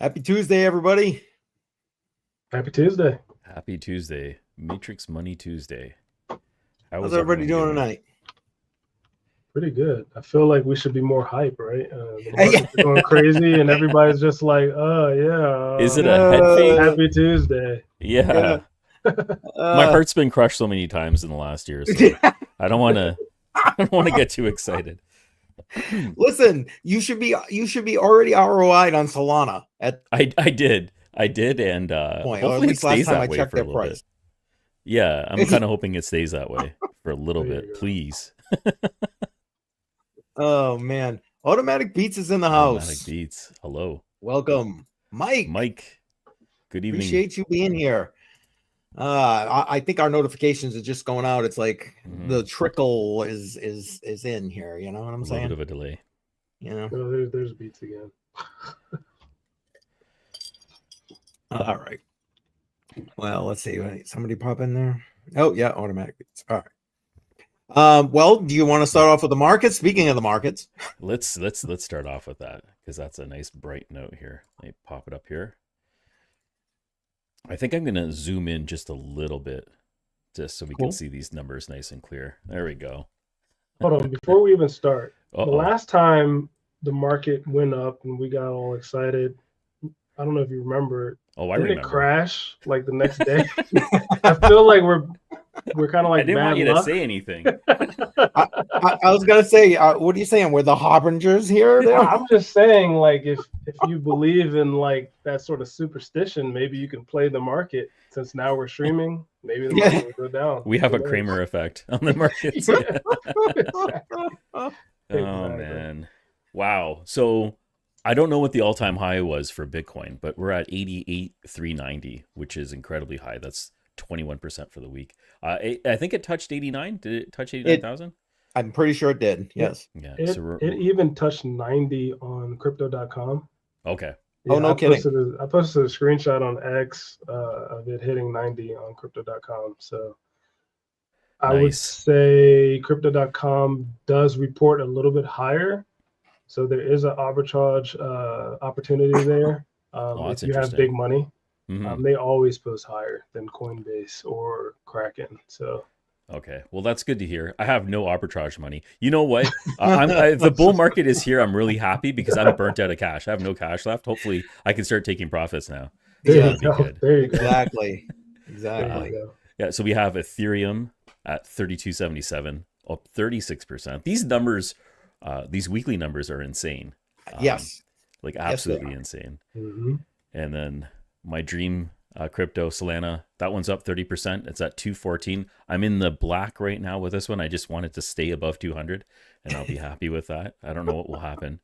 Happy Tuesday, everybody. Happy Tuesday. Happy Tuesday. Matrix Money Tuesday. How's everybody doing tonight? Pretty good. I feel like we should be more hype, right? The markets are going crazy, and everybody's just like, "Oh yeah." Is it a head fake? Happy Tuesday. Yeah. My heart's been crushed so many times in the last year, so I don't want to get too excited. Listen, you should be already ROI'd on Solana. I did, and hopefully it stays that way for a little bit. Yeah, I'm kind of hoping it stays that way for a little bit, please. Oh man, Automatic Beats is in the house. Automatic Beats, hello, welcome, Mike. Mike, good evening. Appreciate you being here. I think our notifications are just going out. It's like the trickle is in here. You know what I'm saying? A little bit of a delay. You know, there's Beats again. All right. Well, let's see. Somebody pop in there. Oh yeah, Automatic Beats. All right. Well, do you want to start off with the markets? Speaking of the markets, let's start off with that because that's a nice bright note here. Let me pop it up here. I think I'm going to zoom in just a little bit just so we can see these numbers nice and clear. There we go. Hold on, before we even start, the last time the market went up and we got all excited, I don't know if you remember. Oh, I remember. Didn't it crash like the next day? I feel like we're kind of like. I didn't want you to say anything. I was gonna say, what are you saying? We're the harbingers here. Yeah, I'm just saying, like, if you believe in like that sort of superstition, maybe you can play the market. Since now we're streaming, maybe the market will go down. We have a Kramer effect on the markets. Oh man, wow. So I don't know what the all-time high was for Bitcoin, but we're at 88,390, which is incredibly high. That's 21% for the week. I think it touched 89. Did it touch 89,000? I'm pretty sure it did. Yes. Yeah. It even touched 90 on crypto.com. Okay. Yeah, oh, no kidding. I posted a screenshot on X of it hitting 90 on crypto.com. So I would say crypto.com does report a little bit higher. So there is an arbitrage opportunity there. If you have big money. They always post higher than Coinbase or Kraken. So okay, well that's good to hear. I have no arbitrage money. You know what? The bull market is here. I'm really happy because I'm burnt out of cash. I have no cash left. Hopefully, I can start taking profits now. There you go. Exactly. Yeah. So we have Ethereum at 32.77, up 36%. These numbers, these weekly numbers are insane. Yes. Like absolutely insane. And then my dream crypto Solana, that one's up 30%. It's at 214. I'm in the black right now with this one. I just want it to stay above 200 and I'll be happy with that. I don't know what will happen.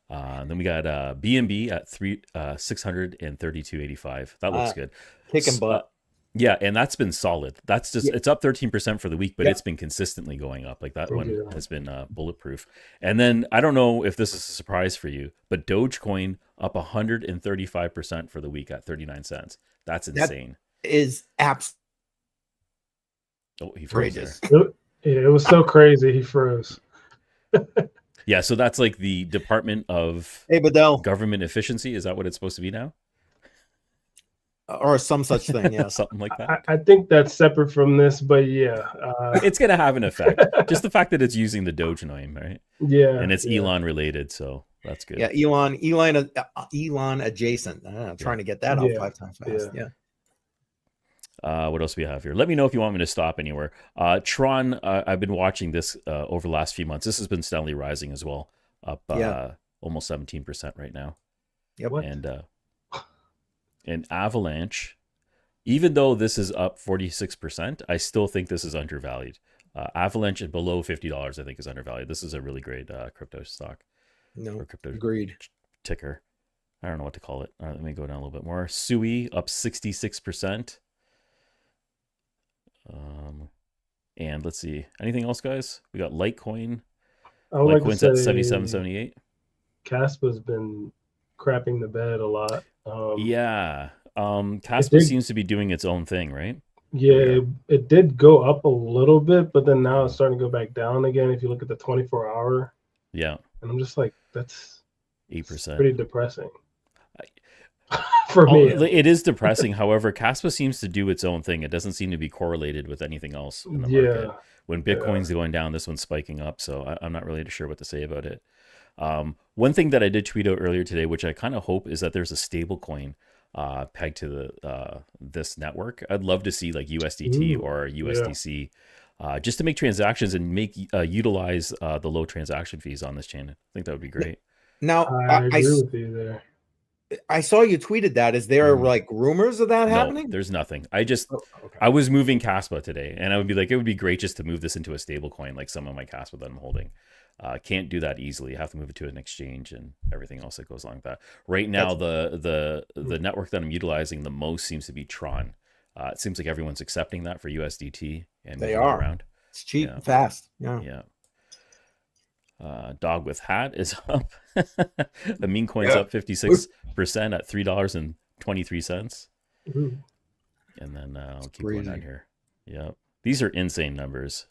Then we got BNB at 632.85. That looks good. Kicking butt. Yeah, and that's been solid. That's just it's up 13% for the week, but it's been consistently going up. Like that one has been bulletproof. And then I don't know if this is a surprise for you, but Dogecoin up 135% for the week at 39 cents. That's insane. That is absolutely. Oh, he froze there. It was so crazy. He froze. Yeah, so that's like the Department of Government Efficiency. Is that what it's supposed to be now? Or some such thing, yeah. Something like that. I think that's separate from this, but yeah. It's going to have an effect. Just the fact that it's using the Doge name, right? Yeah. And it's Elon related, so that's good. Yeah, Elon adjacent. I'm trying to get that off 5 times fast. Yeah. What else do we have here? Let me know if you want me to stop anywhere. Tron, I've been watching this over the last few months. This has been steadily rising as well, up almost 17% right now. Yep. And Avalanche, even though this is up 46%, I still think this is undervalued. Avalanche at below $50, I think, is undervalued. This is a really great crypto stock. No, crypto agreed. Ticker. I don't know what to call it. All right, let me go down a little bit more. Sui up 66%. And let's see. Anything else, guys? We got Litecoin. Litecoin's at 77.78. Caspa's been crapping the bed a lot. Caspa seems to be doing its own thing, right? Yeah, it did go up a little bit, but then now it's starting to go back down again. If you look at the 24-hour, yeah, and I'm just like, that's 8%. Pretty depressing. for me. It is depressing. However, Caspa seems to do its own thing. It doesn't seem to be correlated with anything else in the market. When Bitcoin's going down, this one's spiking up. So I'm not really sure what to say about it. One thing that I did tweet out earlier today, which I kind of hope, is that there's a stable coin pegged to this network. I'd love to see like USDT or USDC just to make transactions and utilize the low transaction fees on this chain. I think that would be great. Now, I agree with you there. I saw you tweeted that. Is there like rumors of that happening? No, there's nothing. I was moving Caspa today, and I would be like, it would be great just to move this into a stable coin, like some of my Caspa that I'm holding. Can't do that easily. You have to move it to an exchange and everything else that goes along with that. Right now, the network that I'm utilizing the most seems to be Tron. It seems like everyone's accepting that for USDT, and they are around. It's cheap and fast. Yeah. Dog with hat is up. The meme coin's up 56% at $3.23. And then I'll keep going down here. Yeah, these are insane numbers.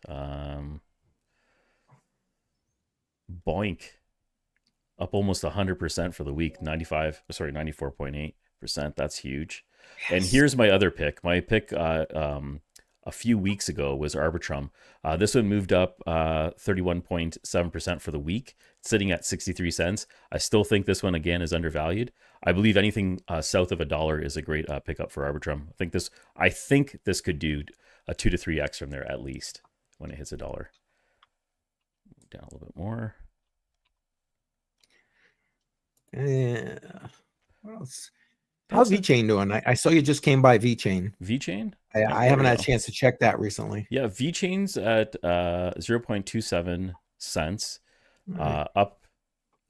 Boink up almost 100% for the week. 94.8%. That's huge. Yes. And here's my other pick. My pick a few weeks ago was Arbitrum. This one moved up 31.7% for the week, sitting at 63 cents. I still think this one, again, is undervalued. I believe anything south of $1 is a great pickup for Arbitrum. I think this could do a 2 to 3x from there at least when it hits $1. Down a little bit more. Yeah. What else? How's VeChain doing? I saw you just came by VeChain. VeChain? I haven't had a chance to check that recently. Yeah, VeChain's at 0.27 cents. Up.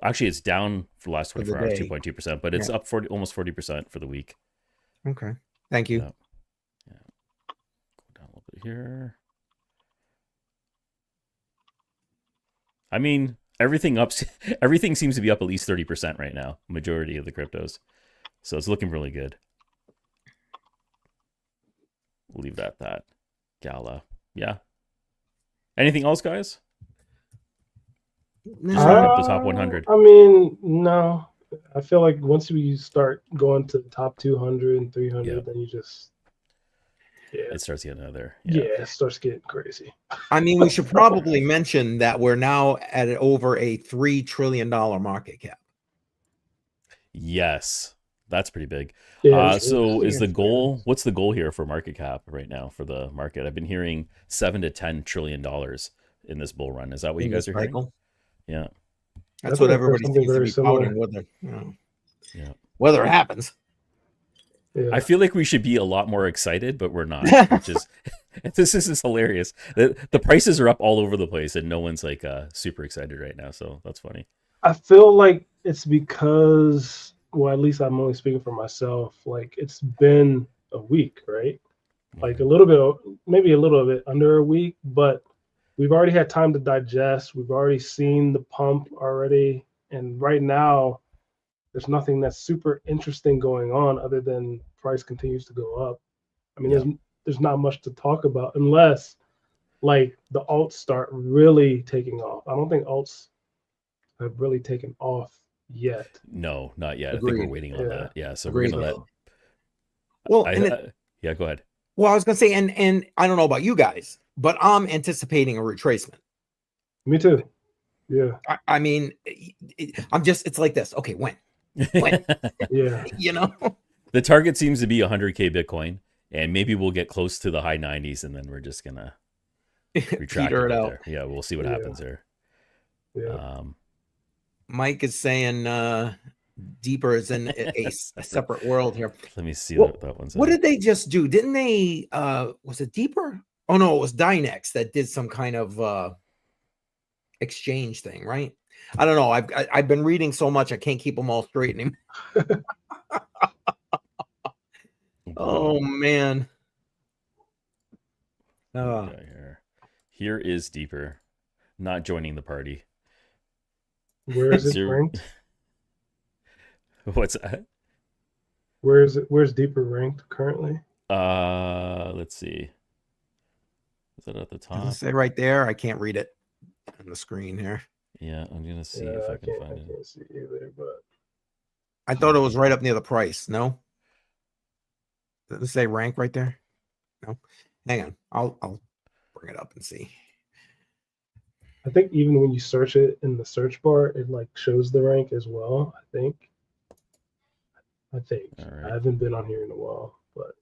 Actually, it's down for the last 24 hours, 2.2%, but it's up almost 40% for the week. Okay. Thank you. Yeah. Go down a little bit here. I mean, everything seems to be up at least 30% right now, majority of the cryptos. So it's looking really good. We'll leave that Gala. Yeah. Anything else, guys? Just wrap up the top 100. I mean, no. I feel like once we start going to the top 200 and 300, then you just... Yeah. It starts getting out there. Yeah, it starts getting crazy. I mean, we should probably mention that we're now at over a $3 trillion market cap. Yes, that's pretty big. Yeah, so is the goal, what's the goal here for market cap right now for the market? I've been hearing $7 to $10 trillion in this bull run. Is that what you guys are hearing? Yeah. That's what everybody seems to be touting, whether it happens. Yeah. I feel like we should be a lot more excited, but we're not. This is hilarious. The prices are up all over the place, and no one's like super excited right now. So that's funny. I feel like it's because, well, at least I'm only speaking for myself. Like it's been a week, right? Like maybe a little bit under a week, but we've already had time to digest. We've already seen the pump already, and right now, there's nothing that's super interesting going on other than price continues to go up. I mean, there's not much to talk about unless like the alts start really taking off. I don't think alts have really taken off yet. No, not yet. Agreed. I think we're waiting on that. Yeah, so Agreed. We're gonna let. Well, go ahead. Well, I was gonna say, and I don't know about you guys, but I'm anticipating a retracement. Me too. Yeah. I mean, it's like this. Okay, when? Yeah. The target seems to be 100K Bitcoin, and maybe we'll get close to the high 90s, and then we're just gonna retract it out. Yeah, we'll see what happens there. Yeah. Mike is saying deeper is in a separate world here. Let me see that one's. What did they just do? Didn't they? Was it deeper? Oh no, it was Dynex that did some kind of exchange thing, right? I don't know. I've been reading so much I can't keep them all straight anymore. Oh man. Here is deeper, not joining the party. Where is it ranked? What's that? Where's deeper ranked currently? Let's see. Is that at the top? Does it say right there? I can't read it on the screen here. Yeah, I'm gonna see if I can find it. I can't see either, but I thought it was right up near the price. No? Does it say rank right there? No. Hang on. I'll bring it up and see. I think even when you search it in the search bar, it like shows the rank as well. I think. All right. I haven't been on here in a while, but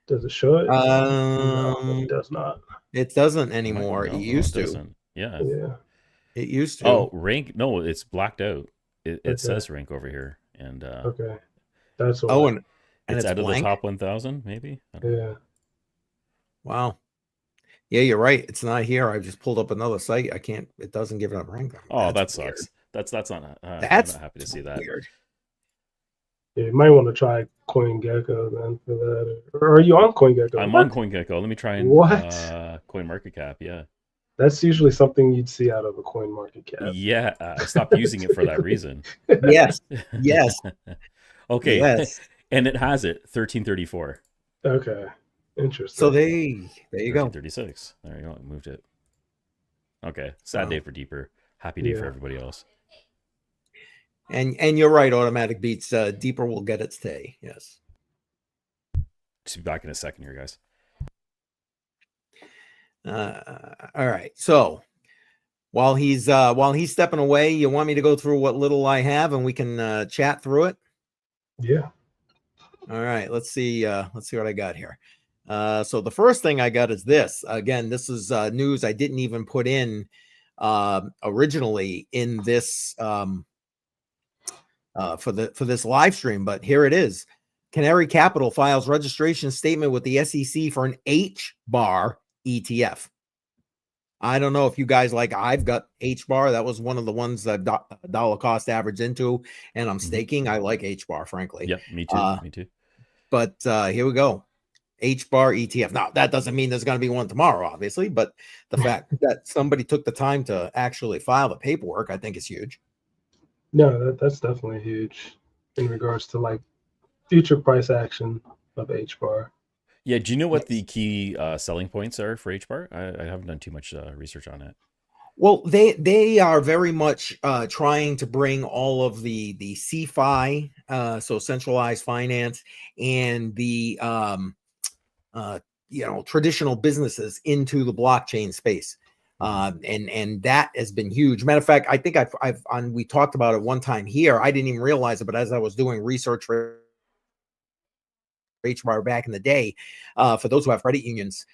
does it show it? No, it does not. It doesn't anymore. No, it used it to. doesn't. Yeah. Yeah. It used to. Oh, rank. No, it's blacked out. It Okay. says rank over here, and okay, that's what. Oh, and it's out blank? of the top 1,000, maybe. Yeah. Wow. Yeah, you're right. It's not here. I just pulled up another site. I can't. It doesn't give it a rank. Oh, that weird. sucks. That's not. I'm That's not happy to see that. weird. Yeah, you might want to try CoinGecko then for that. Or are you on CoinGecko? I'm on CoinGecko. Let me try and CoinMarketCap. Yeah. That's usually something you'd see out of a CoinMarketCap. Yeah, I stopped using it for that reason. Yes. Yes. Okay. Yes. And it has it 1334. Okay. Interesting. So there you go. 1336. There you go. I moved it. Okay. Sad day for Deeper. Happy day for everybody else. And you're right, Automatic Beats. Deeper will get it today. Yes. Just be back in a second here, guys. All right. So while he's stepping away, you want me to go through what little I have and we can chat through it? Yeah. All right. Let's see what I got here. So the first thing I got is this. Again, this is news I didn't even put in originally in this for this live stream, but here it is. Canary Capital files registration statement with the SEC for an H-bar ETF. I don't know if you guys I've got H-bar. That was one of the ones that dollar cost average into, and I'm staking. I like H-bar, frankly. Yep, me too. Me too. But here we go. H-bar ETF. Now, that doesn't mean there's going to be one tomorrow, obviously, but the fact that somebody took the time to actually file the paperwork, I think is huge. No, that's definitely huge in regards to future price action of H-bar. Yeah, do you know what the key selling points are for H-bar? I haven't done too much research on it. Well, they are very much trying to bring all of the CFI, so centralized finance, and the traditional businesses into the blockchain space, and that has been huge. Matter of fact, I think we talked about it one time here. I didn't even realize it, but as I was doing research for H-bar back in the day, for those who have credit unions,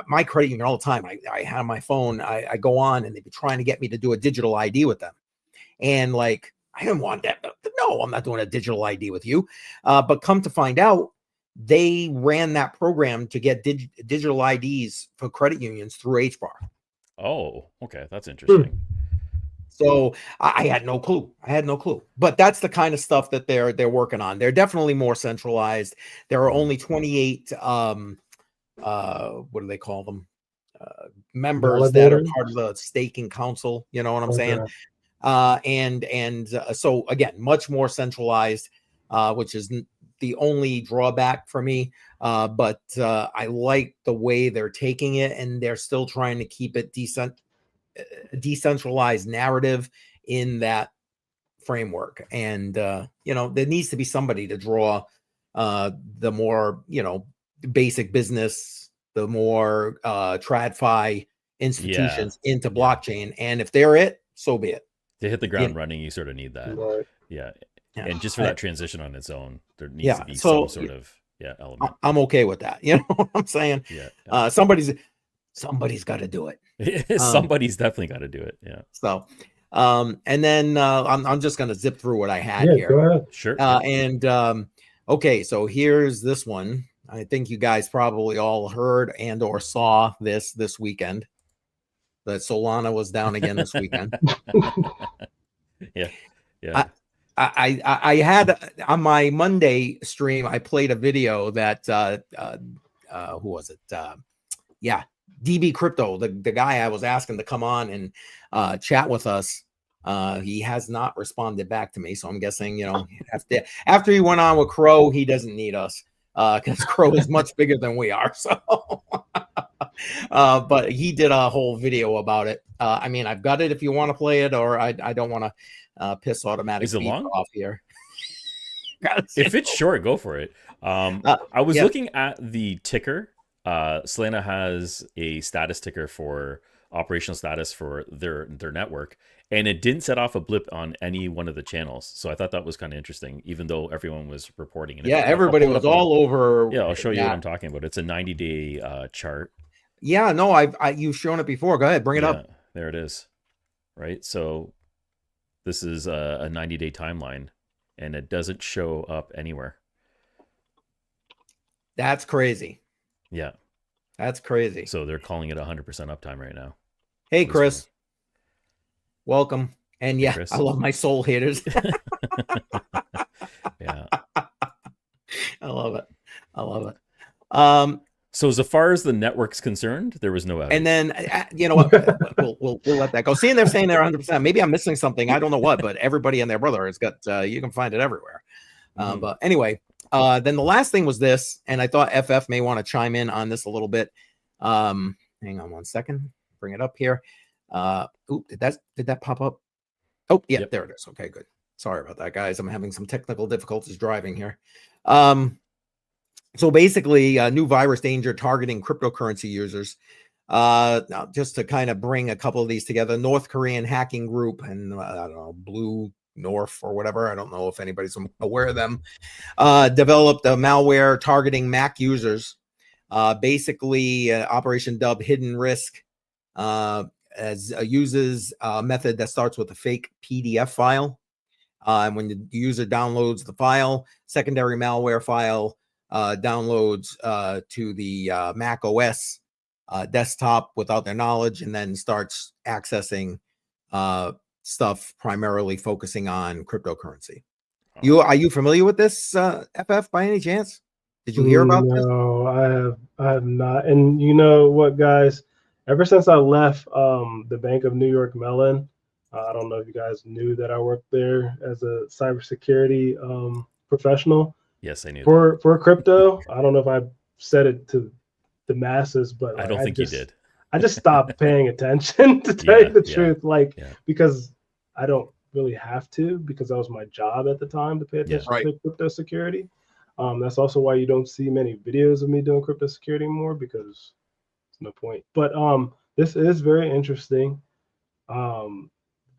my credit union all the time, I have my phone, I go on and they'd be trying to get me to do a digital ID with them. And I didn't want that. No, I'm not doing a digital ID with you. But come to find out, they ran that program to get digital IDs for credit unions through H-bar. Oh, okay. That's interesting. So I had no clue. But that's the kind of stuff that they're working on. They're definitely more centralized. There are only 28 what do they call them? Members that are part of the staking council. You know what I'm saying? So again, much more centralized, which is the only drawback for me. But I like the way they're taking it, and they're still trying to keep it decentralized narrative in that framework. And there needs to be somebody to draw the more basic business, the more TradFi institutions into blockchain. And if they're it, so be it. To hit the ground running, you sort of need that. Right. Yeah. And just for that transition on its own, there needs to be some sort of element. I'm okay with that. You know what I'm saying? Yeah. Somebody's got to do it. Somebody's definitely got to do it. Yeah. So, and then I'm just going to zip through what I had here. Go ahead. Sure. Okay, so here's this one. I think you guys probably all heard and or saw this weekend. That Solana was down again this weekend. Yeah. I had on my Monday stream, I played a video that who was it? DB Crypto, the guy I was asking to come on and chat with us. He has not responded back to me, so I'm guessing after he went on with Crow, he doesn't need us because Crow is much bigger than we are. So But he did a whole video about it. I mean, I've got it if you want to play it, or I don't want to piss automatic Is it feeds long? off here. If it's short, go for it. I was looking at the ticker. Solana has a status ticker for operational status for their network, and it didn't set off a blip on any one of the channels. So I thought that was kind of interesting, even though everyone was reporting it. Yeah, everybody was all over. Yeah, I'll show you what I'm talking about. It's a 90-day chart. Yeah, no, you've shown it before. Go ahead, bring it up. There it is. Right, so this is a 90-day timeline, and it doesn't show up anywhere. That's crazy. Yeah. That's crazy. So they're calling it 100% uptime right now. Hey, Chris. Welcome. And yeah, Chris. I love my soul haters. Yeah. I love it. I love it. So as far as the network's concerned, there was no outage. And then, you know what? we'll let that go. Seeing they're saying they're 100%. Maybe I'm missing something. I don't know what, but everybody and their brother has got, you can find it everywhere. But anyway, then the last thing was this, and I thought FF may want to chime in on this a little bit. Hang on one second. Bring it up here. Did that pop up? Oh, yeah, There it is. Okay, good. Sorry about that, guys. I'm having some technical difficulties driving here. So basically, new virus danger targeting cryptocurrency users. Now, just to kind of bring a couple of these together, North Korean hacking group and I don't know, Blue North or whatever. I don't know if anybody's aware of them. Developed a malware targeting Mac users. Basically, Operation Dub Hidden Risk as uses a method that starts with a fake PDF file. And when the user downloads the file, secondary malware file downloads to the Mac OS desktop without their knowledge, and then starts accessing stuff primarily focusing on cryptocurrency. Are you familiar with this, FF, by any chance? Did you hear about this? No, I have not. And you know what, guys? Ever since I left the Bank of New York Mellon, I don't know if you guys knew that I worked there as a cybersecurity professional. Yes, I knew. For crypto, I don't know if I said it to the masses, but I don't think you did. I just stopped paying attention to tell you the truth, because I don't really have to, because that was my job at the time to pay attention to crypto security. That's also why you don't see many videos of me doing crypto security anymore, because there's no point. But this is very interesting.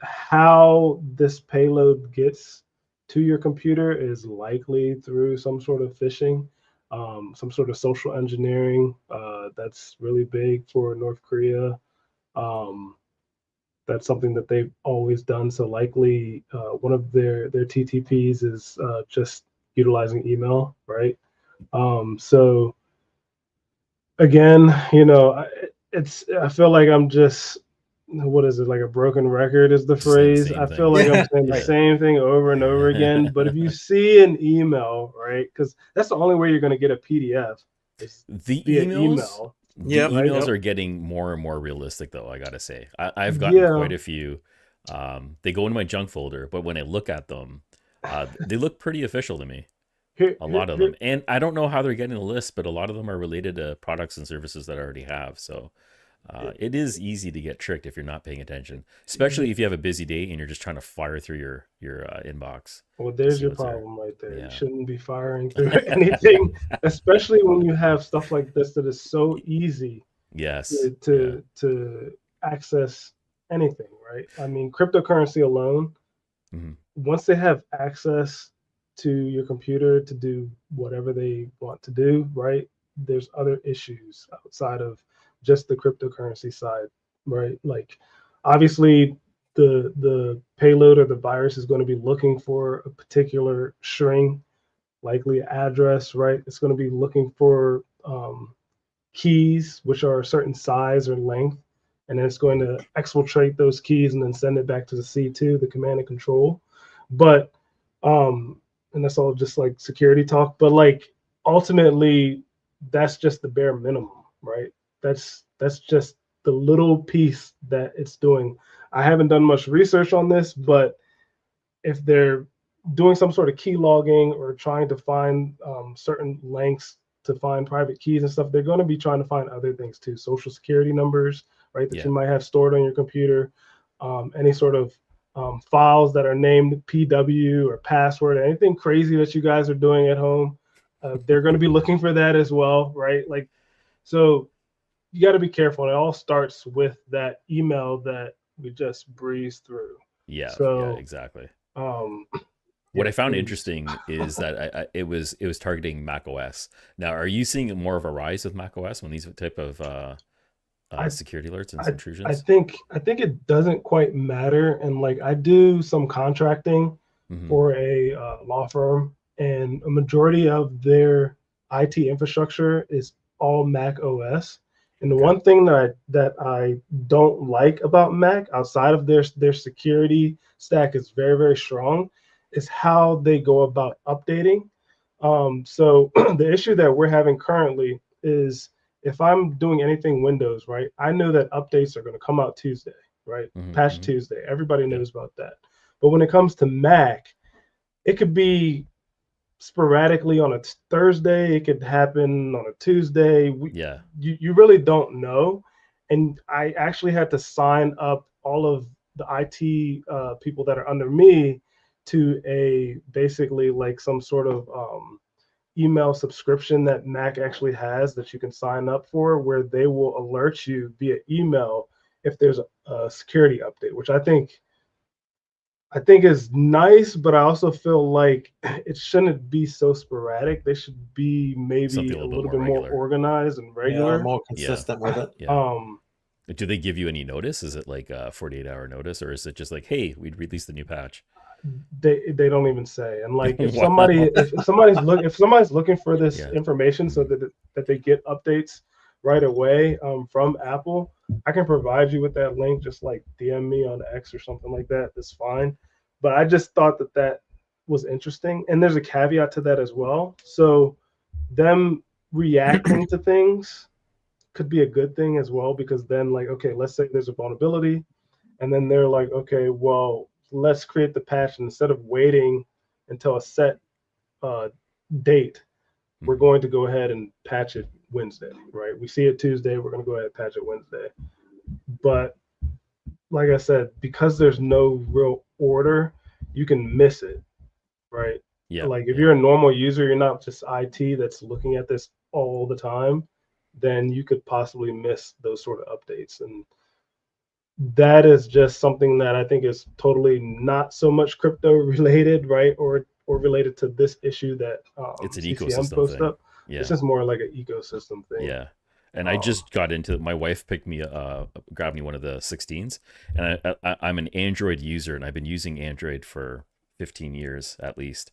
How this payload gets to your computer is likely through some sort of phishing, some sort of social engineering. That's really big for North Korea. That's something that they've always done. So likely one of their TTPs is just utilizing email, right? So again, you know, I feel like I'm just, what is it, like a broken record is the phrase. I feel like I'm saying the same thing over and over again. But if you see an email, right, because that's the only way you're going to get a PDF is via email. The emails are getting more and more realistic, though, I gotta say. I've gotten quite a few. They go into my junk folder, but when I look at them, they look pretty official to me. A lot of them. And I don't know how they're getting a list, but a lot of them are related to products and services that I already have. So it is easy to get tricked if you're not paying attention, especially if you have a busy day and you're just trying to fire through your inbox. Well, there's your problem right there. You shouldn't be firing through anything, especially when you have stuff like this that is so easy to access anything, right? I mean, cryptocurrency alone, once they have access to your computer to do whatever they want to do, right? There's other issues outside of just the cryptocurrency side, right? Like, obviously, the payload or the virus is going to be looking for a particular string, likely address, right? It's going to be looking for keys, which are a certain size or length, and then it's going to exfiltrate those keys and then send it back to the C2, the command and control. But and that's all just like security talk, but like ultimately that's just the bare minimum, right? That's just the little piece that it's doing. I haven't done much research on this, but if they're doing some sort of key logging or trying to find certain lengths to find private keys and stuff, they're going to be trying to find other things too. Social security numbers, right, that you might have stored on your computer, any sort of files that are named PW or password, anything crazy that you guys are doing at home. They're going to be looking for that as well, right? Like, so you got to be careful. And it all starts with that email that we just breezed through. Yeah. So, yeah, exactly. What I found interesting is that it was targeting Mac OS. Now, are you seeing more of a rise with Mac OS when these type of security alerts and intrusions? I think it doesn't quite matter. And like, I do some contracting for a law firm, and a majority of their IT infrastructure is all Mac OS. And the one thing that I don't like about Mac, outside of their security stack is very, very strong, is how they go about updating. So the issue that we're having currently is, if I'm doing anything Windows, right, I know that updates are going to come out Tuesday, right? Patch Tuesday. Everybody knows about that. But when it comes to Mac, it could be sporadically on a Thursday. It could happen on a Tuesday. You really don't know. And I actually had to sign up all of the IT people that are under me to a basically like some sort of email subscription that Mac actually has that you can sign up for, where they will alert you via email if there's a security update, which I think is nice, but I also feel like it shouldn't be so sporadic. They should be maybe a little bit more organized and regular, more consistent with it. Do they give you any notice? Is it like a 48-hour notice, or is it just like, hey, we'd release the new patch? They don't even say. And like, if somebody's looking for this information so that they get updates right away from Apple, I can provide you with that link. Just like DM me on X or something like that. That's fine. But I just thought that was interesting. And there's a caveat to that as well. So them reacting to things could be a good thing as well, because then, like, okay, let's say there's a vulnerability, and then they're like, okay, well, let's create the patch, and instead of waiting until a set date, we're going to go ahead and patch it Wednesday, right? We see it Tuesday, we're going to go ahead and patch it Wednesday. But like I said, because there's no real order, you can miss it, right? Like, if you're a normal user, you're not just IT that's looking at this all the time, then you could possibly miss those sort of updates. And that is just something that I think is totally not so much crypto related, right? Or related to this issue that it's an CCM ecosystem thing. up. It's just more like an ecosystem thing. Yeah. And I just got into, my wife grabbed me one of the 16s, and I'm an Android user, and I've been using Android for 15 years at least.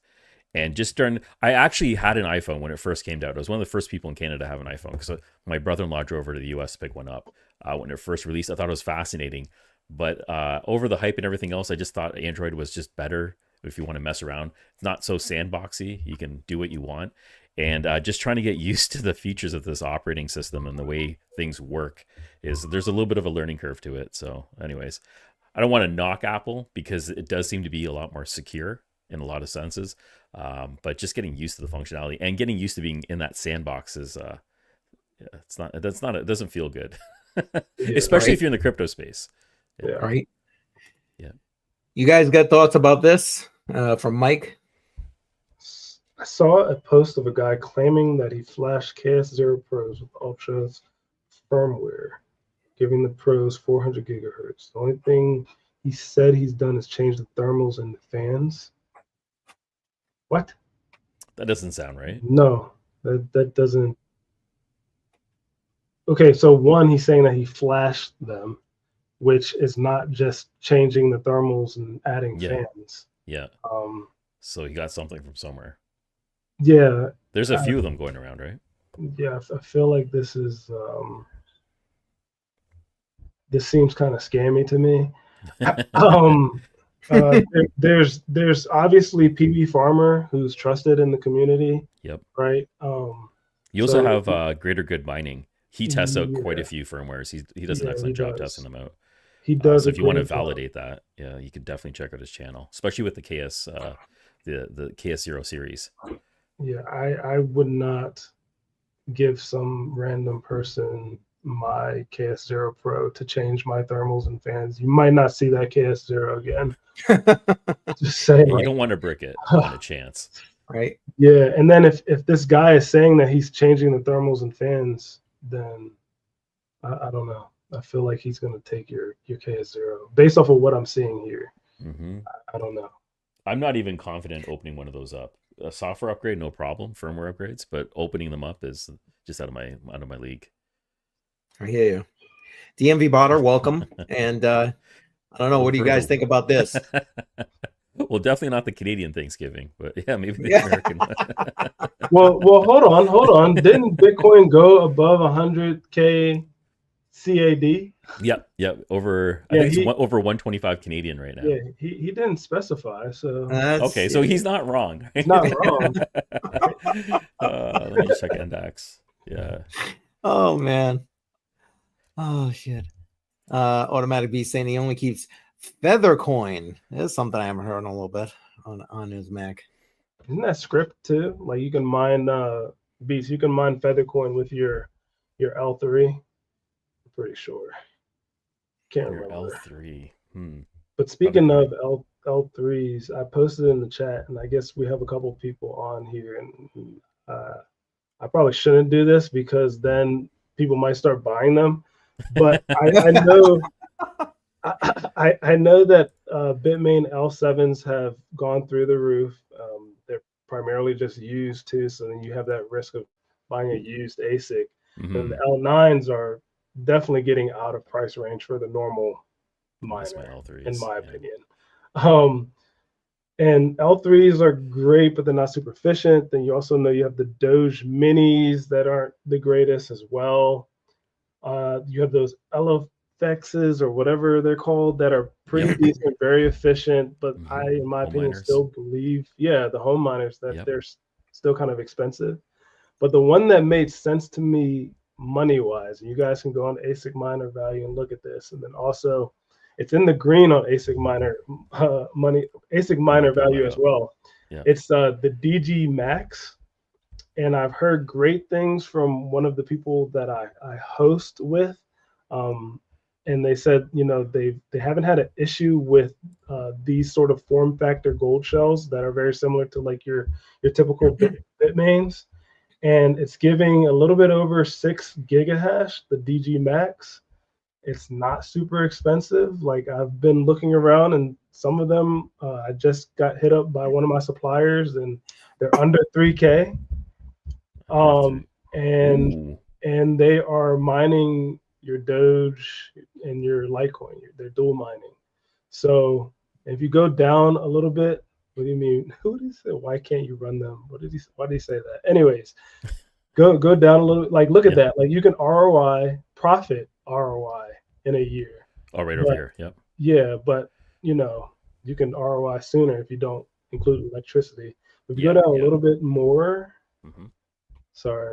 And I actually had an iPhone when it first came out. I was one of the first people in Canada to have an iPhone, because my brother-in-law drove over to the US to pick one up when it first released. I thought it was fascinating. But over the hype and everything else, I just thought Android was just better if you want to mess around. It's not so sandboxy. You can do what you want. And just trying to get used to the features of this operating system and the way things work there's a little bit of a learning curve to it. So anyways, I don't want to knock Apple, because it does seem to be a lot more secure in a lot of senses. But just getting used to the functionality and getting used to being in that sandbox is it doesn't feel good. Especially if you're in the crypto space. Right. Yeah. You guys got thoughts about this from Mike? I saw a post of a guy claiming that he flashed KS0 Pros with Ultra's firmware, giving the Pros 400 gigahertz. The only thing he said he's done is change the thermals and the fans. What? That doesn't sound right. No, that doesn't. Okay, so one, he's saying that he flashed them, which is not just changing the thermals and adding fans. Yeah. So he got something from somewhere. Yeah. There's a few of them going around, right? Yeah, I feel like this is this seems kind of scammy to me. There's obviously PB Farmer, who's trusted in the community. Yep. Right. You also have Greater Good Mining. He tests out quite a few firmwares. He does an excellent job testing them out. He does. So if you want to validate that, you can definitely check out his channel, especially with the KS the KS0 series. Yeah, I would not give some random person my KS0 Pro to change my thermals and fans, you might not see that KS0 again. Just saying. You don't want to brick it on a chance. Right. Yeah. And then if this guy is saying that he's changing the thermals and fans, then I don't know. I feel like he's going to take your KS0 based off of what I'm seeing here. Mm-hmm. I don't know. I'm not even confident opening one of those up. A software upgrade, no problem. Firmware upgrades, but opening them up is just out of my league. I hear you. DMV Botter, welcome. And I don't know, what do you guys think about this? Well, definitely not the Canadian Thanksgiving, but yeah, maybe the American one. well, hold on. Didn't Bitcoin go above 100K CAD? Yep. Over, I think it's over 125 Canadian right now. Yeah, he didn't specify. So okay, so he's not wrong. He's not wrong. Let me just check Index. Yeah. Oh man. Oh shit. Automatic Beast saying he only keeps Feathercoin. That's something I haven't heard in a little bit on his Mac. Isn't that script too? Like you can mine Beast, you can mine Feathercoin with your L3. I'm pretty sure. Can't remember. L3. But speaking of L3s, I posted in the chat, and I guess we have a couple people on here, and I probably shouldn't do this because then people might start buying them. But I know I know that Bitmain L7s have gone through the roof. They're primarily just used too, so then you have that risk of buying a used ASIC. Mm-hmm. And the L9s are definitely getting out of price range for the normal miner, in my opinion. And L3s are great, but they're not super efficient. Then you also know you have the Doge minis that aren't the greatest as well. You have those LFXs or whatever they're called that are pretty decent, very efficient, but I, in my opinion, still believe, the home miners, that they're still kind of expensive. But the one that made sense to me money-wise, and you guys can go on ASIC Miner Value and look at this, and then also it's in the green on ASIC Miner ASIC Miner Value as well. It's the DG Max, and I've heard great things from one of the people that I host with, and they said, they haven't had an issue with these sort of form factor gold shells that are very similar to like your typical Bitmains. And it's giving a little bit over 6 gigahash, the DG Max. It's not super expensive. Like I've been looking around, and some of them I just got hit up by one of my suppliers, and they're under 3K. And they are mining your Doge and your Litecoin. They're dual mining. So if you go down a little bit. What do you mean? Who did he say? Why can't you run them? Why did he say that? Anyways, go down a little. Like look at that. Like you can profit ROI in a year. Oh, right over here. Yep. Yeah, but you can ROI sooner if you don't include electricity. If you go down a little bit more, go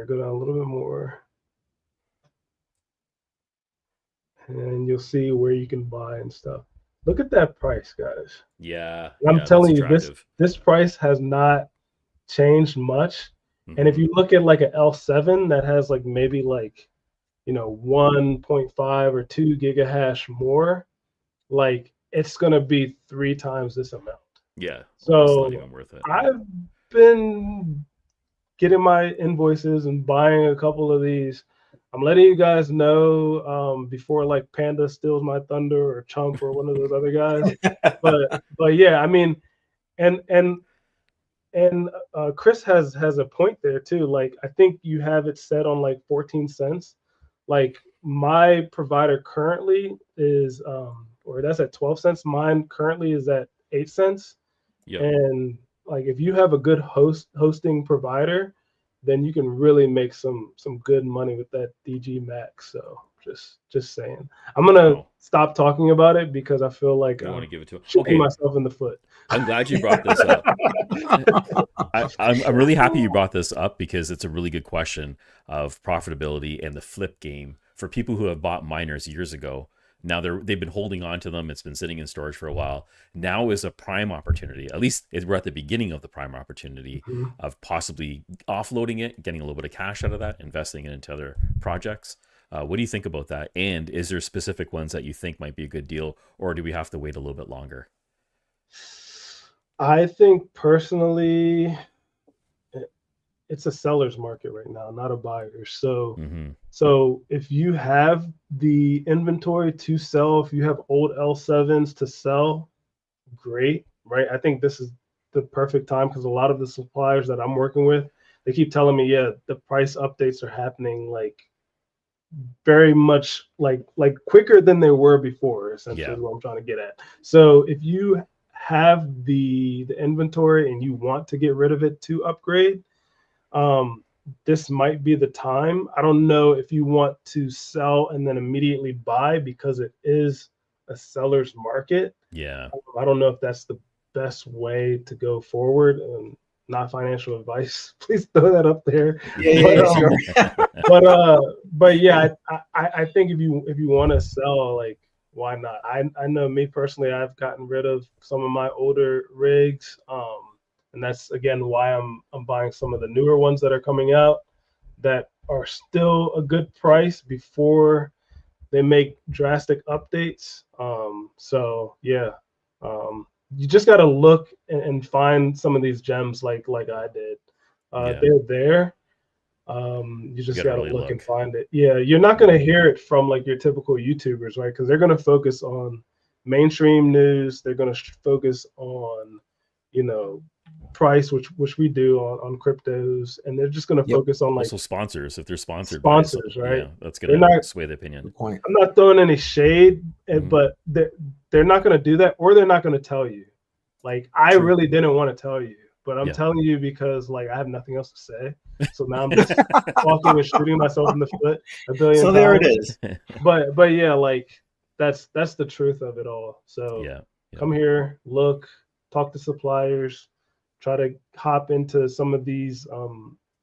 down a little bit more, and you'll see where you can buy and stuff. Look at that price, guys. Yeah. I'm telling you, this price has not changed much. And if you look at like an L7 that has like maybe like, 1.5 or 2 gigahash more, like it's going to be 3 times this amount. Yeah. So it's not even worth it. I've been getting my invoices and buying a couple of these. I'm letting you guys know before like Panda steals my thunder or Chump or one of those other guys. but yeah, I mean, and Chris has a point there too. Like I think you have it set on like 14 cents. Like my provider currently is or that's at 12 cents. Mine currently is at 8 cents. Yep. And like if you have a good hosting provider, then you can really make some good money with that DG Max. So just saying. I'm gonna stop talking about it because I feel like I want to give it to him. Shooting myself in the foot. I'm glad you brought this up. I'm really happy you brought this up because it's a really good question of profitability and the flip game for people who have bought miners years ago. Now they've been holding on to them. It's been sitting in storage for a while. Now is a prime opportunity. At least we're at the beginning of the prime opportunity of possibly offloading it, getting a little bit of cash out of that, investing it into other projects. What do you think about that? And is there specific ones that you think might be a good deal, or do we have to wait a little bit longer? I think personally, it's a seller's market right now, not a buyer. So, so if you have the inventory to sell, if you have old L7s to sell, great, right? I think this is the perfect time because a lot of the suppliers that I'm working with, they keep telling me, yeah, the price updates are happening like very much like quicker than they were before, essentially is what I'm trying to get at. So if you have the inventory and you want to get rid of it to upgrade, this might be the time. I don't know if you want to sell and then immediately buy because it is a seller's market. Yeah. I don't know if that's the best way to go forward. Not financial advice. Please throw that up there. But yeah, I think if you want to sell, like, why not? I know me personally, I've gotten rid of some of my older rigs. And that's again why I'm buying some of the newer ones that are coming out that are still a good price before they make drastic updates. So yeah, you just got to look and find some of these gems like I did. They're there. You just got to really look and find it. Yeah, you're not going to hear it from like your typical YouTubers, right? Because they're going to focus on mainstream news. They're going to focus on, price, which we do on cryptos, and they're just going to focus on like also sponsors. If they're sponsored, right? Yeah, that's going to sway the opinion. I'm not throwing any shade, but they're not going to do that, or they're not going to tell you. Like I really didn't want to tell you, but I'm telling you because like I have nothing else to say. So now I'm just talking and shooting myself in the foot a billion times. So there it is. But yeah, like that's the truth of it all. So come here, look, talk to suppliers, try to hop into some of these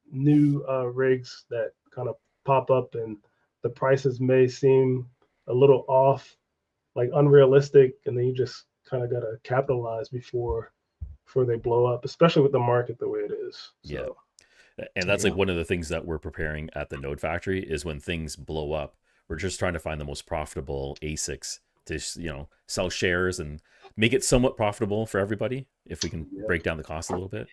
new rigs that kind of pop up, and the prices may seem a little off, like unrealistic, and then you just kind of got to capitalize before they blow up, especially with the market the way it is. So. And that's like one of the things that we're preparing at the Node Factory is when things blow up, we're just trying to find the most profitable ASICs to, sell shares and make it somewhat profitable for everybody if we can break down the cost a little bit.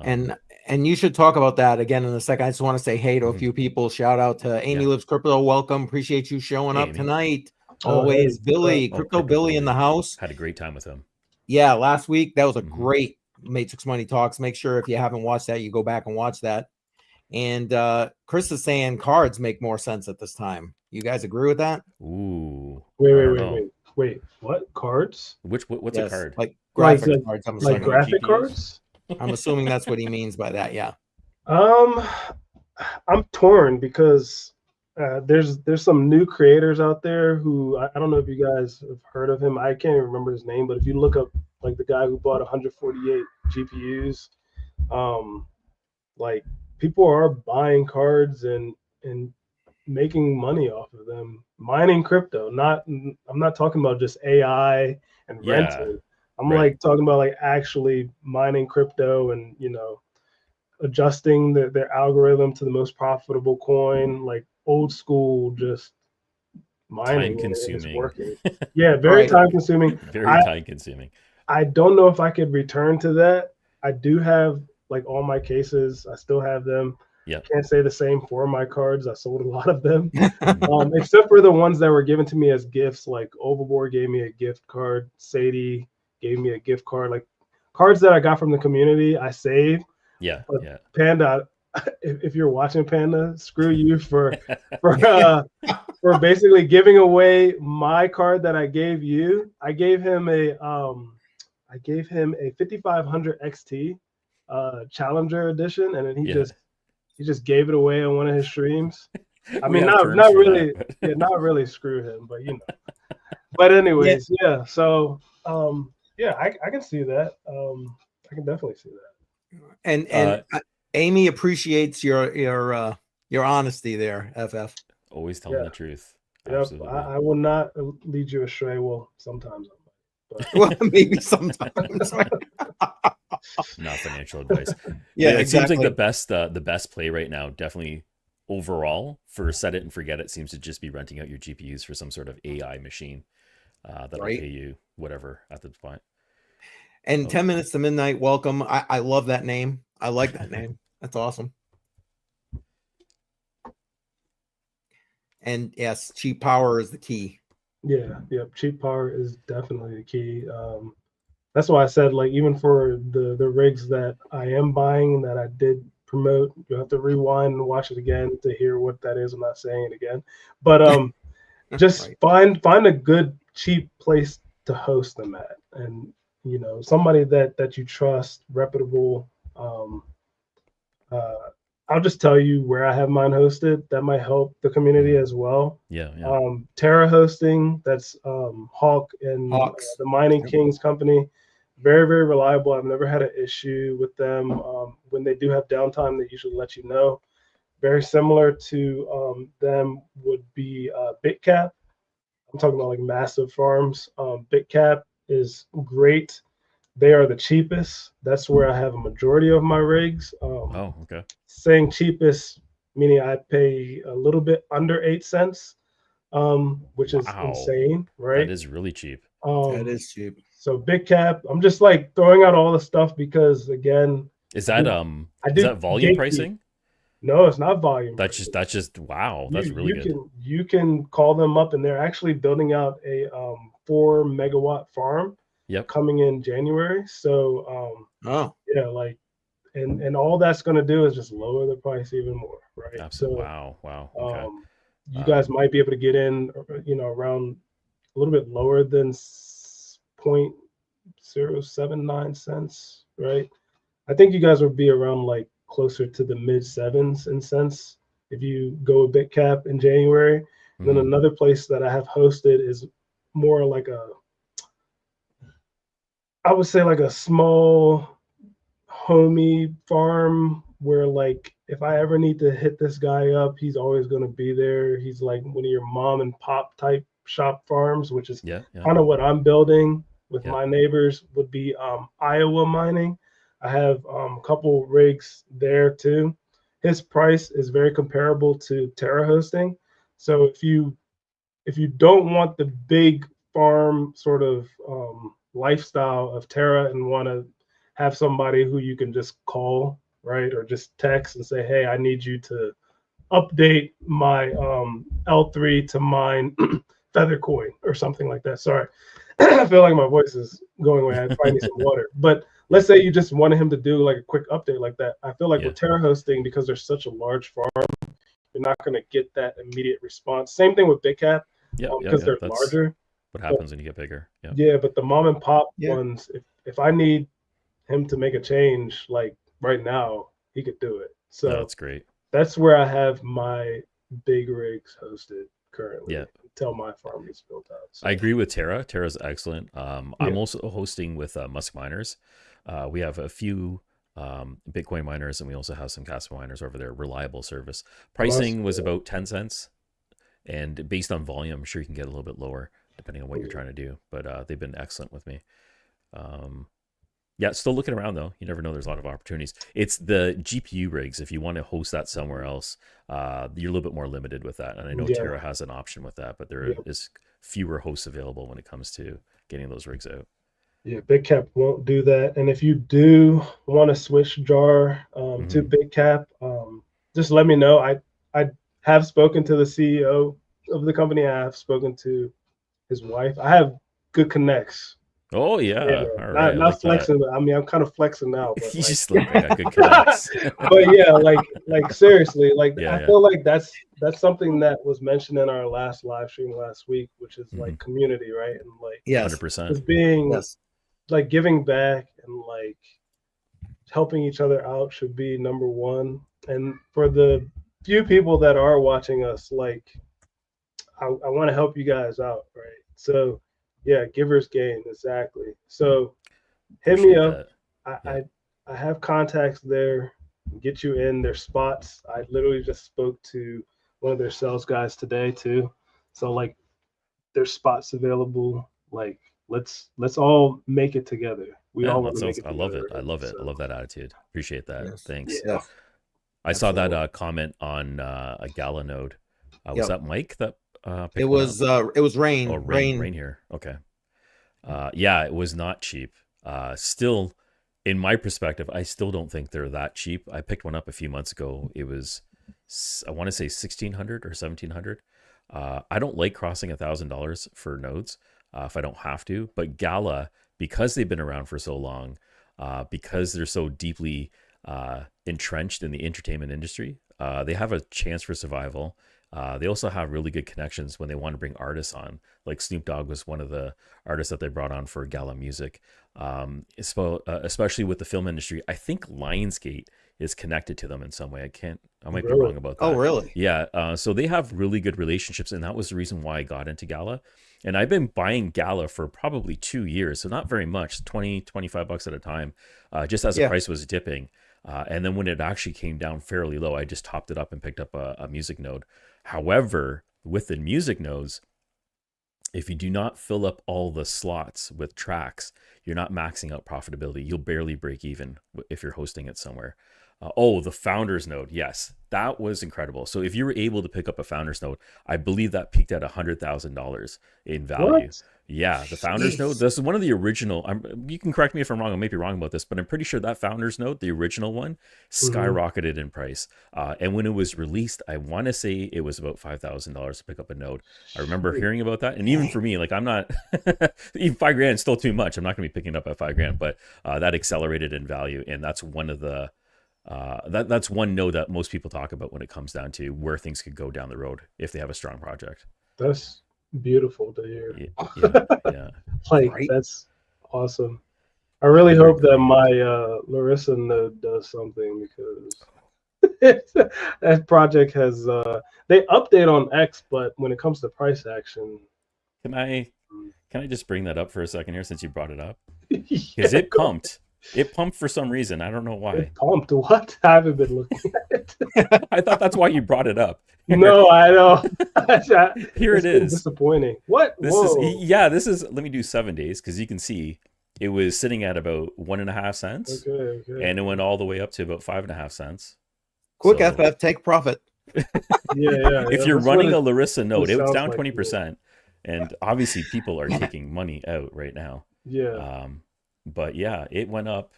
And you should talk about that again in a second. I just want to say hey to a few people. Shout out to Amy Lives Crypto. Welcome. Appreciate you showing up tonight. Always. Billy, Crypto Billy in the house. Had a great time with him. Yeah, last week that was a great Matrix Money Talks. Make sure if you haven't watched that, you go back and watch that. And Chris is saying cards make more sense at this time. You guys agree with that? Ooh. Wait. What cards? What's a card? Like graphic cards. I'm like graphic cards? I'm assuming that's what he means by that. Yeah. I'm torn because there's some new creators out there who I don't know if you guys have heard of him. I can't even remember his name, but if you look up like the guy who bought 148 GPUs, like people are buying cards and making money off of them, mining crypto. I'm not talking about just AI and renting. I'm like talking about like actually mining crypto and adjusting their algorithm to the most profitable coin, like old school, just mining. Time consuming. Yeah, very time consuming. Very time consuming. I don't know if I could return to that. I do have like all my cases. I still have them. Yeah. Can't say the same for my cards. I sold a lot of them, except for the ones that were given to me as gifts. Like Overboard gave me a gift card. Sadie gave me a gift card. Like cards that I got from the community, I save. Yeah. Panda, if you're watching, Panda, screw you for basically giving away my card that I gave you. I gave him a 5500 XT Challenger edition, and then he just gave it away on one of his streams. I mean, not really, not really screw him, but But anyways, So I can see that. I can definitely see that. And Amy appreciates your honesty there, FF. Always telling the truth. Absolutely. I will not lead you astray. Well, sometimes I might, Well, maybe sometimes. Not financial advice. Yeah, it seems like exactly. the best play right now, definitely overall for set it and forget it, seems to just be renting out your GPUs for some sort of AI machine that'll Right. pay you whatever at the point. And 10 minutes to midnight. Welcome. I love that name. I like that name. That's awesome. And yes, cheap power is the key. Yeah, cheap power is definitely the key. That's why I said, like, even for the rigs that I am buying that I did promote, you'll have to rewind and watch it again to hear what that is. I'm not saying it again, but just Right. find a good cheap place to host them at, and somebody that you trust, reputable. I'll just tell you where I have mine hosted. That might help the community as well. Yeah. Terra Hosting, that's Hawk and Hawks. the Mining Yep. Kings company. Very, very reliable. I've never had an issue with them. When they do have downtime, they usually let you know. Very similar to them would be BitCap. I'm talking about like massive farms. BitCap is great. They are the cheapest. That's where I have a majority of my rigs. Oh, okay. Saying cheapest, meaning I pay a little bit under 8 cents, which is insane, right? That is really cheap. That is cheap. So big cap. I'm just like throwing out all the stuff because again, is that volume pricing? No, it's not volume. That's just wow. That's really good. You can call them up, and they're actually building out a 4 megawatt farm. Yep. Coming in January. So yeah, like and all that's going to do is just lower the price even more, right? Absolutely. So wow. Okay. You guys might be able to get in, around a little bit lower than 0.079 cents, right? I think you guys would be around like closer to the mid 7s in cents if you go a bit cap in January. Mm-hmm. Then another place that I have hosted is more like I would say like a small homey farm where, like, if I ever need to hit this guy up, he's always going to be there. He's like one of your mom and pop type shop farms, which is kind of what I'm building with my neighbors would be Iowa Mining. I have a couple rigs there too. His price is very comparable to Terra Hosting. So if you don't want the big farm sort of lifestyle of Terra and want to have somebody who you can just call, right, or just text and say, hey, I need you to update my L3 to mine Feathercoin or something like that. Sorry, I feel like my voice is going away. I probably need some water. But let's say you just wanted him to do like a quick update like that. I feel like with Terra Hosting, because there's such a large farm, you're not going to get that immediate response. Same thing with BitCap, because they're larger. What happens when you get bigger? Yeah, but the mom and pop ones, if I need him to make a change like right now, he could do it. So that's great. That's where I have my big rigs hosted currently. Yeah. Until my farm gets built out. So. I agree with Terra. Terra's excellent. I'm also hosting with Musk Miners. We have a few Bitcoin miners, and we also have some Casper miners over there. Reliable service. Pricing was about 10 cents, and based on volume, I'm sure you can get a little bit lower depending on what you're trying to do. But they've been excellent with me. Still looking around though. You never know. There's a lot of opportunities. It's the GPU rigs. If you want to host that somewhere else, you're a little bit more limited with that. And I know Terra has an option with that, but there is fewer hosts available when it comes to getting those rigs out. Yeah, BitCap won't do that. And if you do want to switch jar to BitCap, just let me know. I have spoken to the CEO of the company. I have spoken to his wife. I have good connects. Oh yeah, all right. Not flexing. I mean, I'm kind of flexing now. But you just look like I got good connects. But yeah, like seriously, like I feel like that's something that was mentioned in our last live stream last week, which is like community, right? And like 100%. It's being like giving back and like helping each other out should be number one. And for the few people that are watching us, like I want to help you guys out, right? So. Yeah, givers gain, exactly. So hit me up. I have contacts there. Get you in their spots. I literally just spoke to one of their sales guys today too. So like there's spots available. Like let's all make it together. We all want to make it I together. love it. Right? I love it. I love that attitude. Appreciate that. Yes. Thanks. Yeah. I saw Absolutely. that comment on a Gala node. Was that Mike that picked it one was up? it was Rain. Oh, Rain here. Okay. Yeah, it was not cheap. Still, in my perspective, I still don't think they're that cheap. I picked one up a few months ago. It was, I want to say 1,600 or 1,700. I don't like crossing $1,000 for nodes if I don't have to. But Gala, because they've been around for so long, because they're so deeply entrenched in the entertainment industry, they have a chance for survival. They also have really good connections when they want to bring artists on. Like Snoop Dogg was one of the artists that they brought on for Gala Music. Especially with the film industry, I think Lionsgate is connected to them in some way. I might be wrong about that. Oh, really? Yeah. So they have really good relationships, and that was the reason why I got into Gala. And I've been buying Gala for probably 2 years, so not very much, 20, 25 bucks at a time, just as the price was dipping. And then when it actually came down fairly low, I just topped it up and picked up a music node. However, with the music nodes, if you do not fill up all the slots with tracks, you're not maxing out profitability. You'll barely break even if you're hosting it somewhere. The founders node. Yes, that was incredible. So if you were able to pick up a founders node, I believe that peaked at $100,000 in value. What? Yeah, the founders node. This is one of the original. You can correct me if I'm wrong. I may be wrong about this, but I'm pretty sure that founders node, the original one, skyrocketed in price. And when it was released, I want to say it was about $5,000 to pick up a node. I remember hearing about that, and even for me, like I'm not even $5,000 is still too much. I'm not going to be picking it up at $5,000, but that accelerated in value, and that's one of the. That's one node that most people talk about when it comes down to where things could go down the road if they have a strong project. That's beautiful to hear. Yeah. Like that's awesome. I really hope that my Larissa node does something, because that project has they update on X, but when it comes to price action, can I just bring that up for a second here since you brought it up? Because it pumped. It pumped for some reason. I don't know why. It pumped? What? I haven't been looking at it. I thought that's why you brought it up. No, I know. Here it is. Disappointing. What? This is. Let me do 7 days, because you can see it was sitting at about 1.5 cents. Okay. And it went all the way up to about 5.5 cents. Quick FF, take profit. Yeah. If you're running a Larissa node, it was down 20%. And obviously people are taking money out right now. Yeah. But yeah, it went up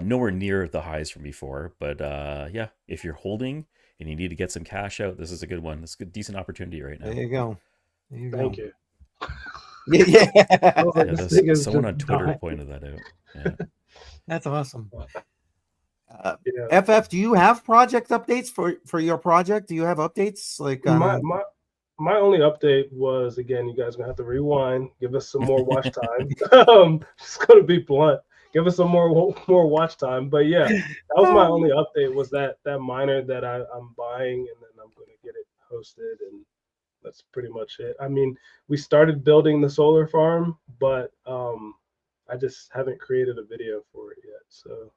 nowhere near the highs from before. But if you're holding and you need to get some cash out, this is a good one. It's a decent opportunity right now. There you go. Thank you. Yeah. Someone on Twitter pointed that out. Yeah. That's awesome. FF, do you have project updates for your project? Do you have updates? Like my only update was, again, you guys are gonna have to rewind, give us some more watch time. Just gonna be blunt. Give us some more watch time. But yeah, that was my only update, was that miner that I'm buying, and then I'm gonna get it hosted, and that's pretty much it. I mean, we started building the solar farm, but I just haven't created a video for it yet. So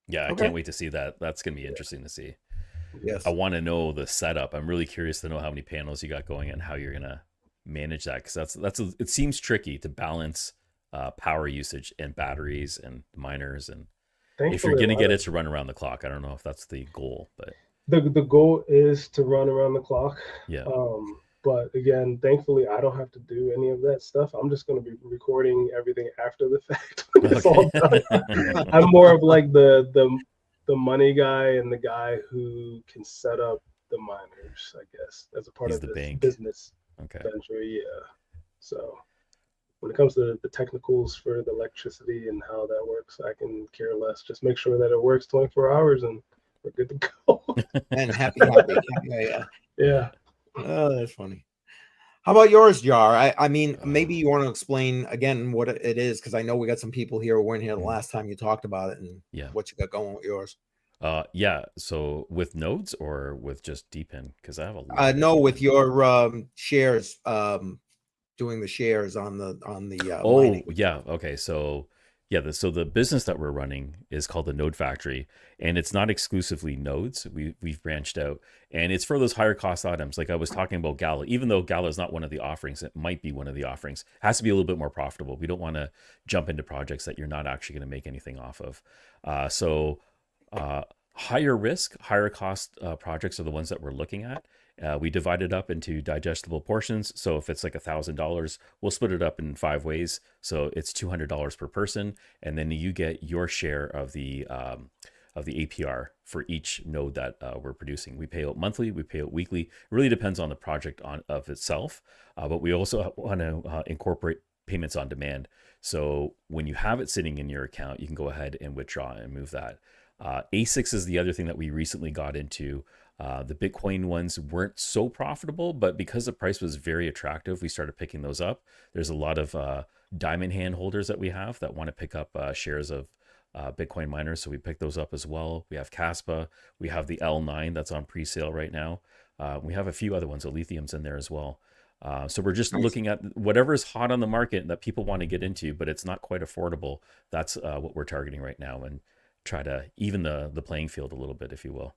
yeah, I can't wait to see that. That's gonna be interesting to see. Yes. I want to know the setup. I'm really curious to know how many panels you got going and how you're gonna manage that, because it seems tricky to balance power usage and batteries and miners, and if you're gonna get it to run around the clock. I don't know if that's the goal, but the goal is to run around the clock. Yeah. But again, thankfully, I don't have to do any of that stuff. I'm just going to be recording everything after the fact when it's all done. I'm more of like the money guy and the guy who can set up the miners, I guess, as a part of the business venture. Yeah. So when it comes to the technicals for the electricity and how that works, I can care less. Just make sure that it works 24 hours and we're good to go. And happy. Yeah. Oh, that's funny. How about yours, Jar? I mean, maybe you want to explain again what it is, because I know we got some people here who weren't here the last time you talked about it, and what you got going with yours. So with nodes or with just DPIN? Because I have a lot. No, with your shares, doing the shares on the mining. Yeah. Okay. So Yeah, so the business that we're running is called the Node Factory, and it's not exclusively nodes. We've branched out, and it's for those higher cost items. Like I was talking about Gala, even though Gala is not one of the offerings, it might be one of the offerings. It has to be a little bit more profitable. We don't want to jump into projects that you're not actually going to make anything off of. Higher risk, higher cost projects are the ones that we're looking at. We divide it up into digestible portions. So if it's like $1,000, we'll split it up in 5 ways. So it's $200 per person, and then you get your share of the APR for each node that we're producing. We pay out monthly, we pay out weekly. It really depends on the project of itself, but we also want to incorporate payments on demand. So when you have it sitting in your account, you can go ahead and withdraw and move that. ASICs is the other thing that we recently got into. The Bitcoin ones weren't so profitable, but because the price was very attractive, we started picking those up. There's a lot of diamond hand holders that we have that want to pick up shares of Bitcoin miners, so we picked those up as well. We have Caspa, we have the L9 that's on pre-sale right now. We have a few other ones, Lithium's in there as well. So we're just looking at whatever is hot on the market that people want to get into, but it's not quite affordable. That's what we're targeting right now, and try to even the playing field a little bit, if you will.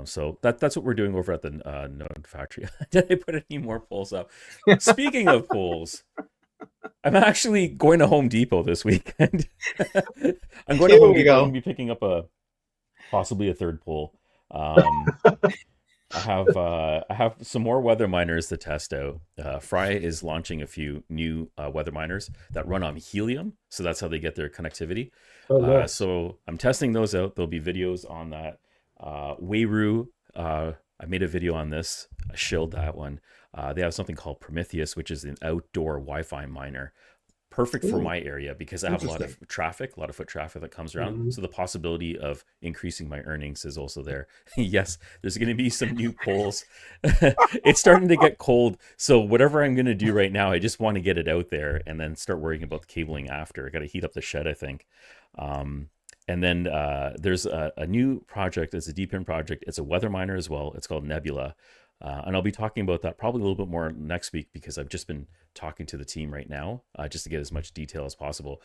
So that's what we're doing over at the Node Factory. Did I put any more polls up? Speaking of polls, I'm actually going to Home Depot this weekend. I'm going to Home Depot. I'm going to be picking up possibly a third poll. I have some more weather miners to test out. Fry is launching a few new weather miners that run on helium, so that's how they get their connectivity. Oh, nice. So I'm testing those out. There'll be videos on that. Weiru, I made a video on this. I shilled that one. They have something called Prometheus, which is an outdoor Wi-Fi miner. Perfect for my area because I have a lot of traffic, a lot of foot traffic that comes around. Mm-hmm. So the possibility of increasing my earnings is also there. Yes, there's going to be some new polls. It's starting to get cold. So whatever I'm going to do right now, I just want to get it out there and then start worrying about the cabling after. I got to heat up the shed, I think. And then there's a new project. It's a DeepIn project. It's a weather miner as well. It's called Nebula. And I'll be talking about that probably a little bit more next week because I've just been talking to the team right now just to get as much detail as possible.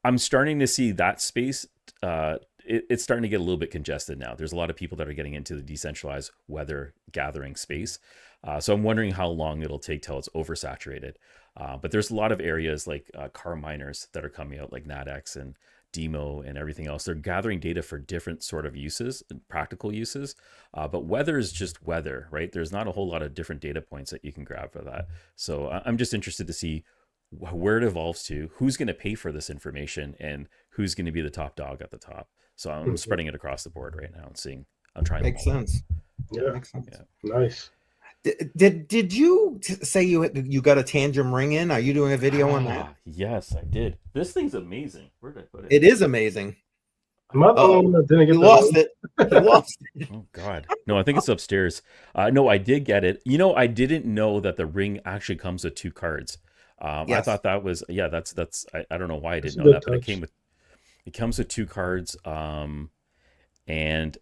I'm starting to see that space. It's starting to get a little bit congested now. There's a lot of people that are getting into the decentralized weather gathering space. So I'm wondering how long it'll take till it's oversaturated. But there's a lot of areas like car miners that are coming out, like NatX and Demo and everything else. They're gathering data for different sort of uses and practical uses, but weather is just weather, right? There's not a whole lot of different data points that you can grab for that. So I'm just interested to see where it evolves to, who's going to pay for this information, and who's going to be the top dog at the top. So I'm spreading it across the board right now and seeing. I'm trying. Makes sense. Yeah, makes sense. Yeah. Nice. Did you say you got a Tangent ring in? Are you doing a video on that? Yes, I did. This thing's amazing. Where did I put it? It is amazing. Didn't get he lost it. He lost it. Oh God! No, I think it's upstairs. No, I did get it. You know, I didn't know that the ring actually comes with 2 cards. Yes. I thought that was that's. I don't know why I didn't know that, but it comes with 2 cards. And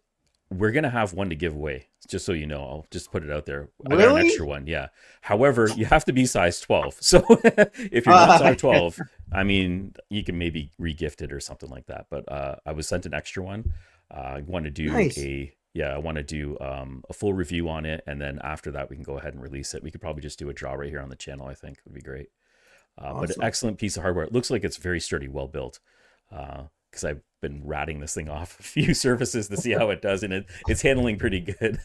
we're gonna have one to give away. Just so you know, I'll just put it out there. Really? I got an extra one, yeah. However, you have to be size 12. So if you're not size 12, I mean, you can maybe re-gift it or something like that. But I was sent an extra one. I want to do a full review on it, and then after that, we can go ahead and release it. We could probably just do a draw right here on the channel. I think would be great. Awesome. But an excellent piece of hardware. It looks like it's very sturdy, well built. Because I've been ratting this thing off a few surfaces to see how it does, and it's handling pretty good.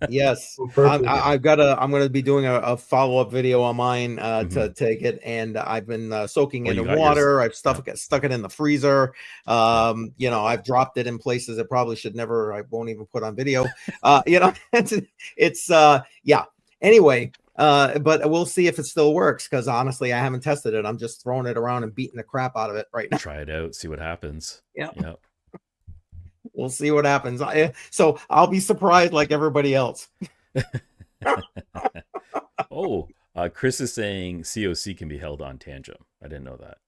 Yes, I'm going to be doing a follow-up video on mine to take it, and I've been soaking it in water. I've stuck it in the freezer. You know, I've dropped it in places it probably should never. I won't even put on video. You know, it's yeah. Anyway. But we'll see if it still works, because honestly, I haven't tested it. I'm just throwing it around and beating the crap out of it right now. Try it out, see what happens. Yeah. We'll see what happens. So I'll be surprised like everybody else. Chris is saying COC can be held on Tangent. I didn't know that.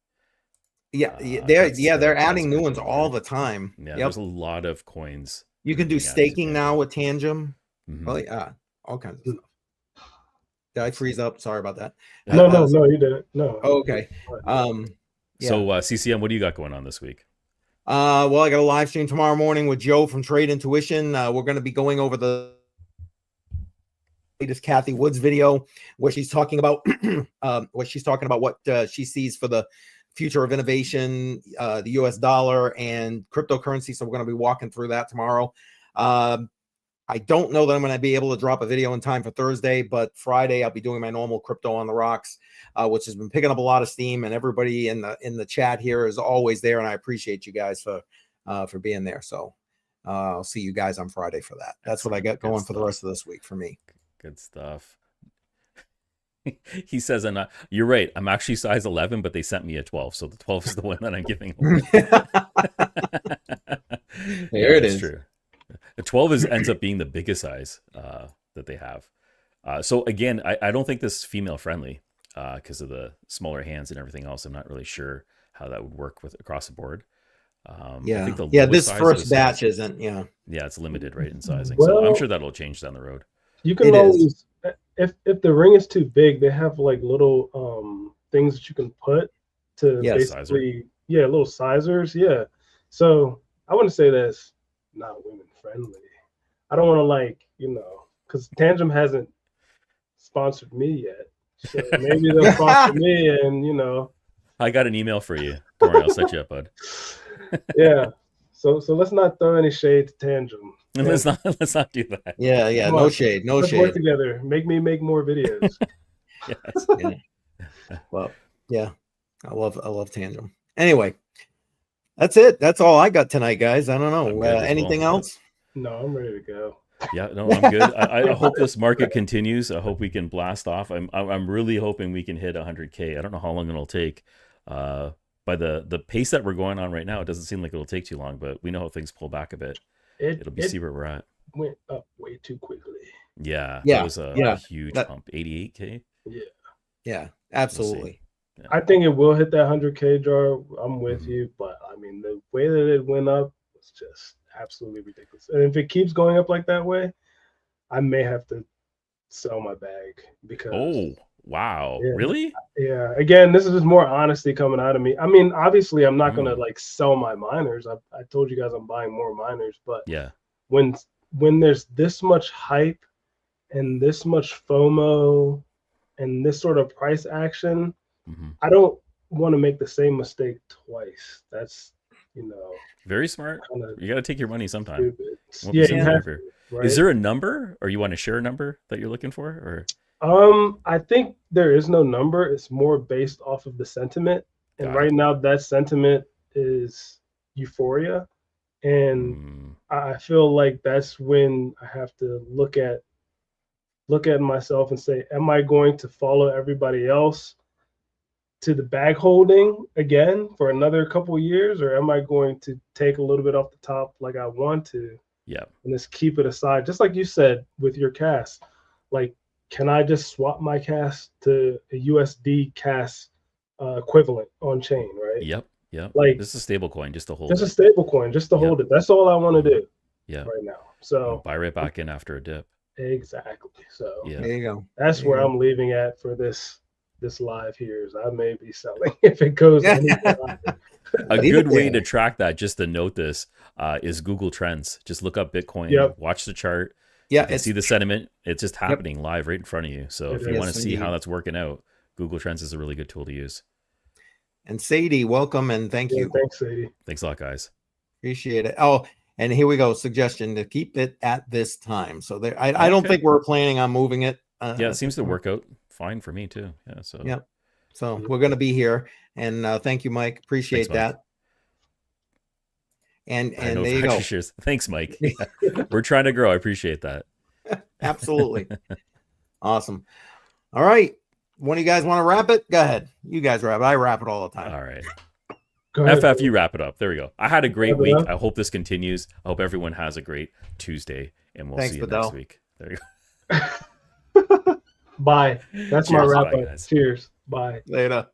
Yeah, they're adding new ones all the time. Yeah, there's a lot of coins. You can do staking now with Tangent. Mm-hmm. Well, yeah, all kinds of stuff. Did I freeze up? Sorry about that. No, you didn't. No. Oh, okay. So CCM, what do you got going on this week? Well, I got a live stream tomorrow morning with Joe from Trade Intuition. We're going to be going over the latest Kathy Woods video where she's talking about what she sees for the future of innovation, the US dollar and cryptocurrency. So we're going to be walking through that tomorrow. I don't know that I'm going to be able to drop a video in time for Thursday, but Friday I'll be doing my normal Crypto on the Rocks, which has been picking up a lot of steam, and everybody in the chat here is always there, and I appreciate you guys for being there. So I'll see you guys on Friday for that. That's what I got going for the rest of this week for me. Good stuff. He says, and you're right, I'm actually size 11, but they sent me a 12, so the 12 is the one that I'm giving away. There it is. True. The 12 ends up being the biggest size that they have. So again, I don't think this is female friendly because of the smaller hands and everything else. I'm not really sure how that would work with across the board. I think this first batch isn't. Yeah, it's limited, right, in sizing. Well, so I'm sure that'll change down the road. You can always, if the ring is too big, they have like little things that you can put to basically, little sizers. Yeah. So I wouldn't say that's not women friendly. I don't want to because Tangem hasn't sponsored me yet. So maybe they'll sponsor me, and I got an email for you. Don't worry, I'll set you up, bud. Yeah. So let's not throw any shade to Tangem. Let's not do that. Yeah. No shade. Let's work together. Make me make more videos. Yes. Yeah. Well, yeah. I love Tangem. Anyway, that's it. That's all I got tonight, guys. I don't know. Anything else? No, I'm ready to go. Yeah, no, I'm good. I hope this market continues. I hope we can blast off. I'm really hoping we can hit 100K. I don't know how long it'll take. By the pace that we're going on right now, it doesn't seem like it'll take too long, but we know how things pull back a bit. It'll be see where we're at. Went up way too quickly. Yeah. That was a huge pump. 88K. Yeah, absolutely. Yeah. I think it will hit that 100K jar. I'm with you, but I mean the way that it went up was just absolutely ridiculous. And if it keeps going up like that way, I may have to sell my bag because. Oh wow! Yeah. Really? Yeah. Again, this is just more honesty coming out of me. I mean, obviously, I'm not gonna sell my miners. I told you guys I'm buying more miners, but when there's this much hype and this much FOMO and this sort of price action, I don't want to make the same mistake twice. That's very smart. You got to take your money sometime. Yeah, you have to, right? Is there a number, or you want to share a number that you're looking for, or? I think there is no number. It's more based off of the sentiment, and right now that sentiment is euphoria, and I feel like that's when I have to look at myself and say, am I going to follow everybody else to the bag holding again for another couple of years, or am I going to take a little bit off the top like I want to? Yeah. And just keep it aside, just like you said with your cast. Like, can I just swap my cast to a USD cast equivalent on chain, right? Yep. Like, this is a stable coin just to hold. Just a stable coin just to hold it. That's all I want to do. Yeah. Right now. So buy right back in after a dip. Exactly. So there you go. That's where I'm leaving at for this live here. Is I may be selling if it goes anywhere. A good way to track that, just to note this, is Google Trends. Just look up Bitcoin, watch the chart. Yeah, see the sentiment. It's just happening live right in front of you. So if you want to see how that's working out, Google Trends is a really good tool to use. And Sadie, welcome and thank you. Thanks, Sadie. Thanks a lot, guys. Appreciate it. Oh, and here we go. Suggestion to keep it at this time. So there, I don't think we're planning on moving it. It seems to work out fine for me too. Yeah. So we're going to be here, and thank you, Mike. Appreciate that. And there you go. Cheers. Thanks, Mike. We're trying to grow. I appreciate that. Absolutely. Awesome. All right. One of you guys want to wrap it? Go ahead. You guys wrap it. I wrap it all the time. All right. FF, you wrap it up. There we go. I had a great week. I hope this continues. I hope everyone has a great Tuesday, and we'll see you next week. There you go. Bye. That's my wrap up. Cheers. Bye. Later.